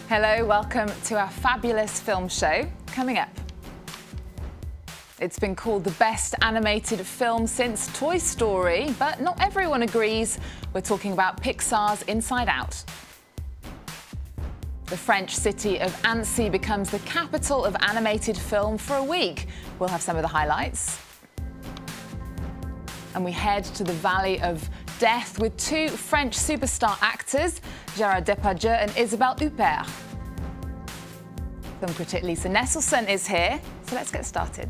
Hello, welcome to our fabulous film show. Coming up, it's been called the best animated film since Toy Story, but not everyone agrees. We're talking about Pixar's Inside Out. The French city of Annecy becomes the capital of animated film for a week. We'll have some of the highlights. And we head to the Valley of Death with two French superstar actors, Gerard Depardieu and Isabelle Huppert. Film critic Lisa Nesselson is here, so let's get started.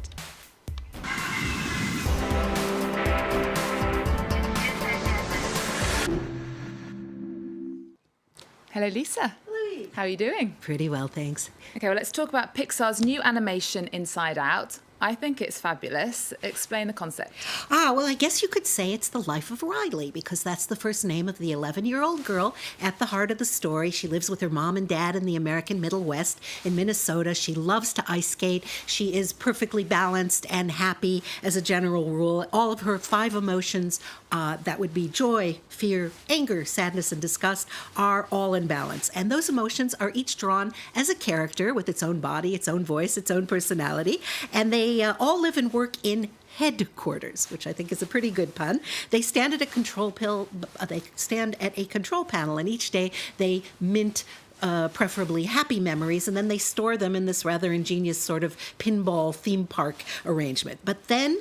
Hello, Lisa. Hello. How are you doing? Pretty well, thanks. Okay, well, let's talk about Pixar's new animation, Inside Out. I think it's fabulous. Explain the concept. Well, I guess you could say it's the life of Riley, because that's the first name of the 11-year-old girl at the heart of the story. She lives with her mom and dad in the American Middle West in Minnesota. She loves to ice skate. She is perfectly balanced and happy as a general rule. All of her 5 emotions, that would be joy, fear, anger, sadness, and disgust, are all in balance. And those emotions are each drawn as a character with its own body, its own voice, its own personality. And they all live and work in headquarters, which I think is a pretty good pun. They stand at a control panel, and each day they mint preferably happy memories, and then they store them in this rather ingenious sort of pinball theme park arrangement. But then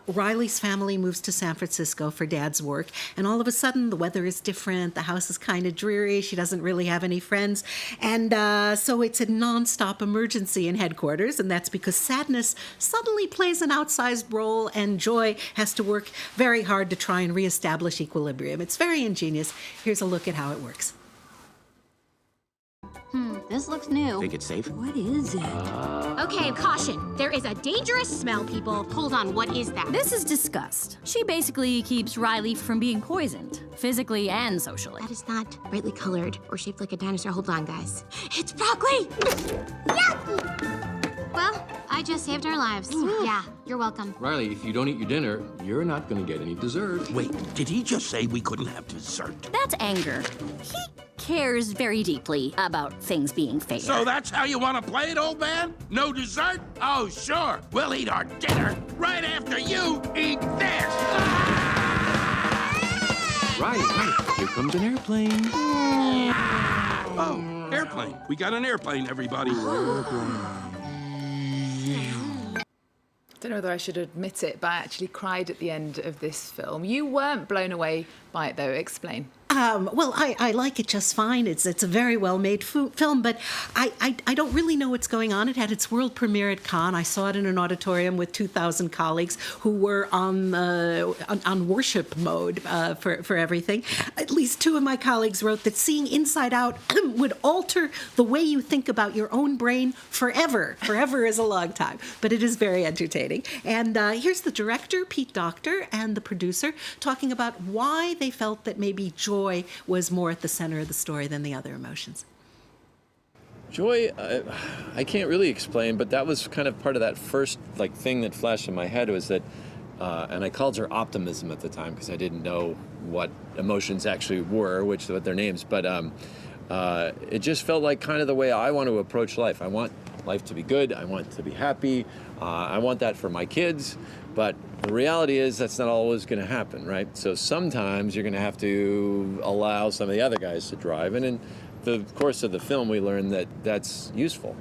Riley's family moves to San Francisco for Dad's work, and all of a sudden the weather is different, the house is kind of dreary, she doesn't really have any friends, and so it's a nonstop emergency in headquarters, and that's because sadness suddenly plays an outsized role, and joy has to work very hard to try and reestablish equilibrium. It's very ingenious. Here's a look at how it works. This looks new. Think it's safe? What is it? Okay, caution. There is a dangerous smell, people. Hold on, what is that? This is disgust. She basically keeps Riley from being poisoned, physically and socially. That is not brightly colored or shaped like a dinosaur. Hold on, guys. It's broccoli! Yucky! Well, I just saved our lives. Yeah, you're welcome. Riley, if you don't eat your dinner, you're not gonna get any dessert. Wait, did he just say we couldn't have dessert? That's anger. He cares very deeply about things being fair. So that's how you want to play it, old man? No dessert? Oh, sure. We'll eat our dinner right after you eat this. Riley, here comes an airplane. Oh, airplane. We got an airplane, everybody. I don't know whether I should admit it, but I actually cried at the end of this film. You weren't blown away by it, though. Explain. Well, I like it just fine. It's a very well-made film, but I don't really know what's going on. It had its world premiere at Cannes. I saw it in an auditorium with 2,000 colleagues who were on worship mode for everything. At least 2 of my colleagues wrote that seeing Inside Out would alter the way you think about your own brain forever. Forever is a long time, but it is very entertaining. And here's the director, Pete Docter, and the producer talking about why they felt that maybe joy was more at the center of the story than the other emotions. Joy, I can't really explain, but that was kind of part of that first thing that flashed in my head was that, and I called her optimism at the time because I didn't know what emotions actually were, what their names, but it just felt like kind of the way I want to approach life. I want life to be good, I want to be happy, I want that for my kids, but the reality is that's not always going to happen, right? So sometimes you're going to have to allow some of the other guys to drive, and in the course of the film we learned that that's useful.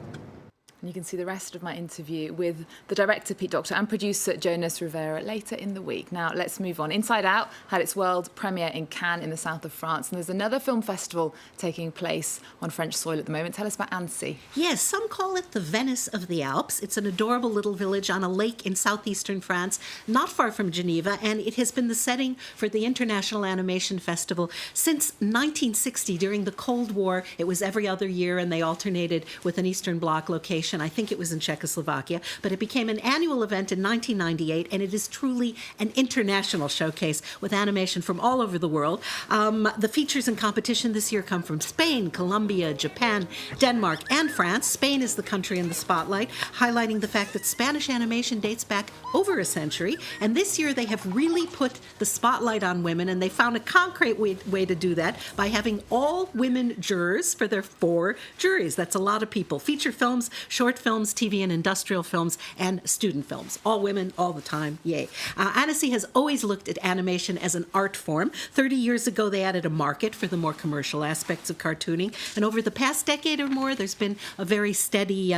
And you can see the rest of my interview with the director, Pete Docter, and producer Jonas Rivera later in the week. Now, let's move on. Inside Out had its world premiere in Cannes in the south of France, and there's another film festival taking place on French soil at the moment. Tell us about Annecy. Yes, some call it the Venice of the Alps. It's an adorable little village on a lake in southeastern France, not far from Geneva, and it has been the setting for the International Animation Festival since 1960. During the Cold War, it was every other year, and they alternated with an Eastern Bloc location. animation. I think it was in Czechoslovakia, but it became an annual event in 1998, and it is truly an international showcase with animation from all over the world. The features in competition this year come from Spain, Colombia, Japan, Denmark, and France. Spain is the country in the spotlight, highlighting the fact that Spanish animation dates back over a century, and this year they have really put the spotlight on women, and they found a concrete way to do that by having all women jurors for their 4 juries. That's a lot of people. Feature films, short films, TV and industrial films, and student films. All women, all the time. Yay. Annecy has always looked at animation as an art form. 30 years ago, they added a market for the more commercial aspects of cartooning. And over the past decade or more, there's been a very steady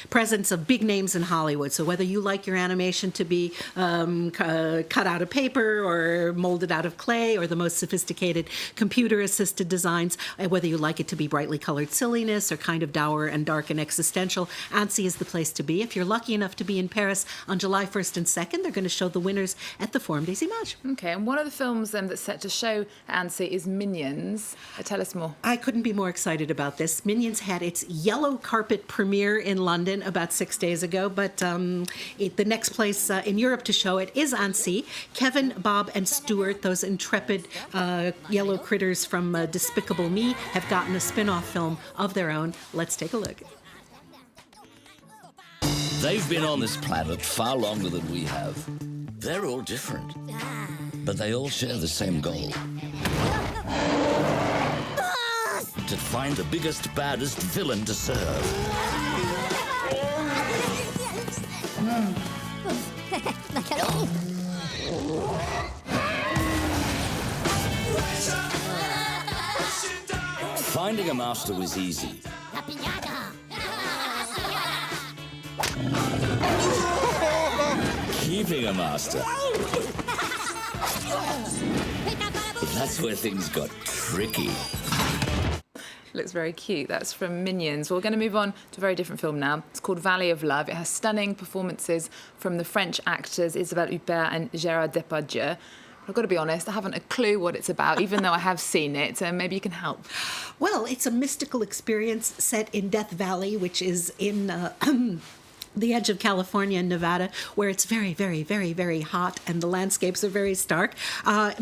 presence of big names in Hollywood. So whether you like your animation to be cut out of paper or molded out of clay or the most sophisticated computer-assisted designs, whether you like it to be brightly colored silliness or kind of dour and dark and existential, Annecy is the place to be. If you're lucky enough to be in Paris on July 1st and 2nd, they're going to show the winners at the Forum des Images. Okay, and one of the films that's set to show at Annecy is Minions. Tell us more. I couldn't be more excited about this. Minions had its yellow carpet premiere in London about 6 days ago, but the next place in Europe to show it is Annecy. Kevin, Bob, and Stuart, those intrepid yellow critters from Despicable Me, have gotten a spin-off film of their own. Let's take a look. They've been on this planet far longer than we have. They're all different, but they all share the same goal. To find the biggest, baddest villain to serve. Finding a master was easy. Keeping a master. That's where things got tricky. Looks very cute. That's from Minions. Well, we're going to move on to a very different film now. It's called Valley of Love. It has stunning performances from the French actors Isabelle Huppert and Gerard Depardieu. I've got to be honest, I haven't a clue what it's about, even though I have seen it. So maybe you can help. Well, it's a mystical experience set in Death Valley, which is in the edge of California and Nevada, where it's very, very, very, very hot and the landscapes are very stark.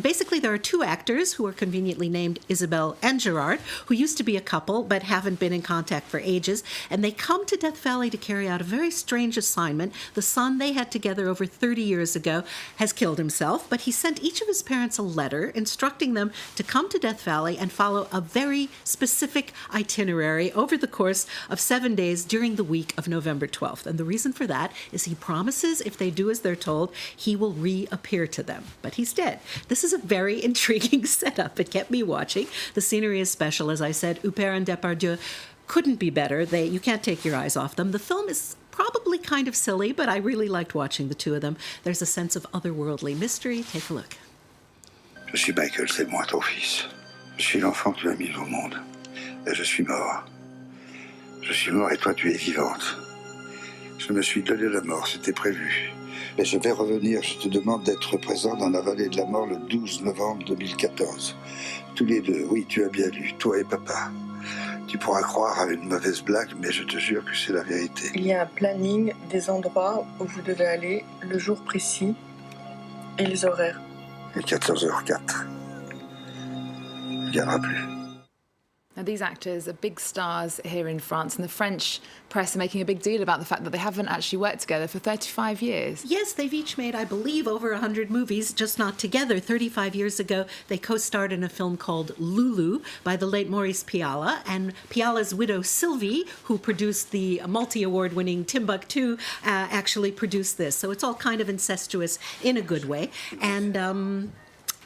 Basically, there are 2 actors who are conveniently named Isabelle and Gerard, who used to be a couple but haven't been in contact for ages, and they come to Death Valley to carry out a very strange assignment. The son they had together over 30 years ago has killed himself, but he sent each of his parents a letter instructing them to come to Death Valley and follow a very specific itinerary over the course of 7 days during the week of November 12th. And the reason for that is he promises if they do as they're told, he will reappear to them. But he's dead. This is a very intriguing setup. It kept me watching. The scenery is special, as I said. Huppert and Depardieu couldn't be better. You can't take your eyes off them. The film is probably kind of silly, but I really liked watching the 2 of them. There's a sense of otherworldly mystery. Take a look. Je suis Michael, c'est moi, ton fils. Je suis l'enfant que tu as mis au monde. Et je suis mort. Je suis mort et toi, tu es vivante. Je me suis donné la mort, c'était prévu. Et je vais revenir, je te demande d'être présent dans la vallée de la mort le 12 novembre 2014. Tous les 2, oui, tu as bien lu, toi et papa. Tu pourras croire à une mauvaise blague, mais je te jure que c'est la vérité. Il y a un planning des endroits où vous devez aller, le jour précis et les horaires. Et 14h04. Il ne viendra plus. Now, these actors are big stars here in France, and the French press are making a big deal about the fact that they haven't actually worked together for 35 years. Yes, they've each made, I believe, over 100 movies, just not together. 35 years ago, they co-starred in a film called Lulu by the late Maurice Pialat, and Pialat's widow, Sylvie, who produced the multi-award-winning Timbuktu, actually produced this. So it's all kind of incestuous in a good way. And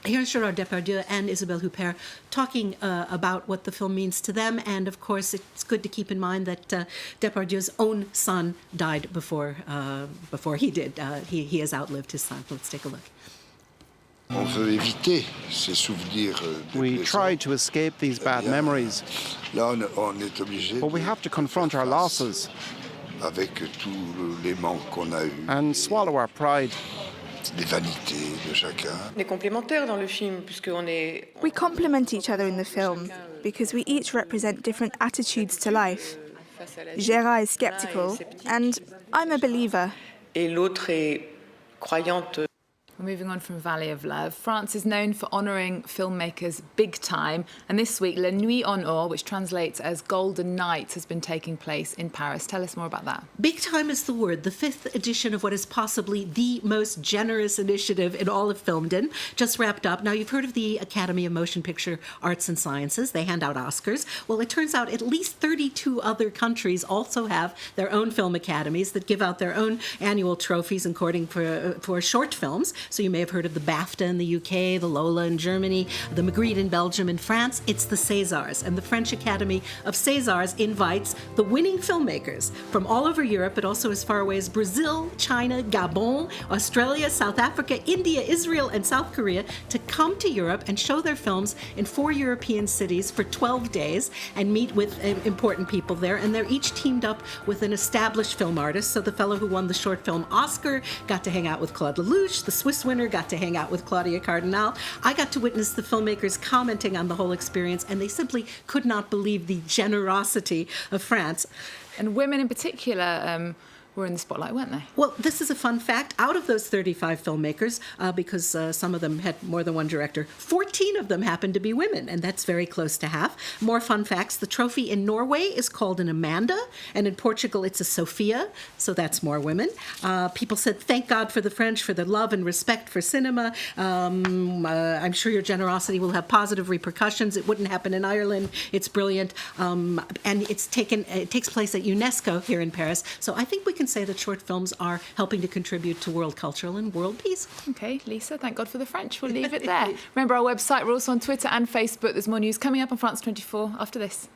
here's Gerard Depardieu and Isabelle Huppert talking about what the film means to them. And, of course, it's good to keep in mind that Depardieu's own son died before he did. He has outlived his son. Let's take a look. We try to escape these bad memories, but we have to confront our losses and swallow our pride. We complement each other in the film because we each represent different attitudes to life. Gerard is skeptical, and I'm a believer. Et l'autre est croyante. We're moving on from Valley of Love. France is known for honouring filmmakers big time, and this week La Nuit en Or, which translates as Golden Night, has been taking place in Paris. Tell us more about that. Big time is the word. The 5th edition of what is possibly the most generous initiative in all of filmdom just wrapped up. Now, you've heard of the Academy of Motion Picture Arts and Sciences. They hand out Oscars. Well, it turns out at least 32 other countries also have their own film academies that give out their own annual trophies according for short films. So you may have heard of the BAFTA in the UK, the Lola in Germany, the Magritte in Belgium and France. It's the Césars. And the French Academy of Césars invites the winning filmmakers from all over Europe, but also as far away as Brazil, China, Gabon, Australia, South Africa, India, Israel, and South Korea to come to Europe and show their films in 4 European cities for 12 days and meet with important people there. And they're each teamed up with an established film artist. So the fellow who won the short film Oscar got to hang out with Claude Lelouch. The Swiss winner got to hang out with Claudia Cardinal. I got to witness the filmmakers commenting on the whole experience, and they simply could not believe the generosity of France. And women in particular were in the spotlight, weren't they? Well, this is a fun fact. Out of those 35 filmmakers, because some of them had more than one director, 14 of them happened to be women, and that's very close to half. More fun facts. The trophy in Norway is called an Amanda, and in Portugal it's a Sophia, so that's more women. People said, thank God for the French, for their love and respect for cinema. I'm sure your generosity will have positive repercussions. It wouldn't happen in Ireland. It's brilliant. And it takes place at UNESCO here in Paris. So I think we can say that short films are helping to contribute to world cultural and world peace. Okay, Lisa, thank God for the French. We'll leave it there. Remember our website. We're also on Twitter and Facebook. There's more news coming up on France 24 after this.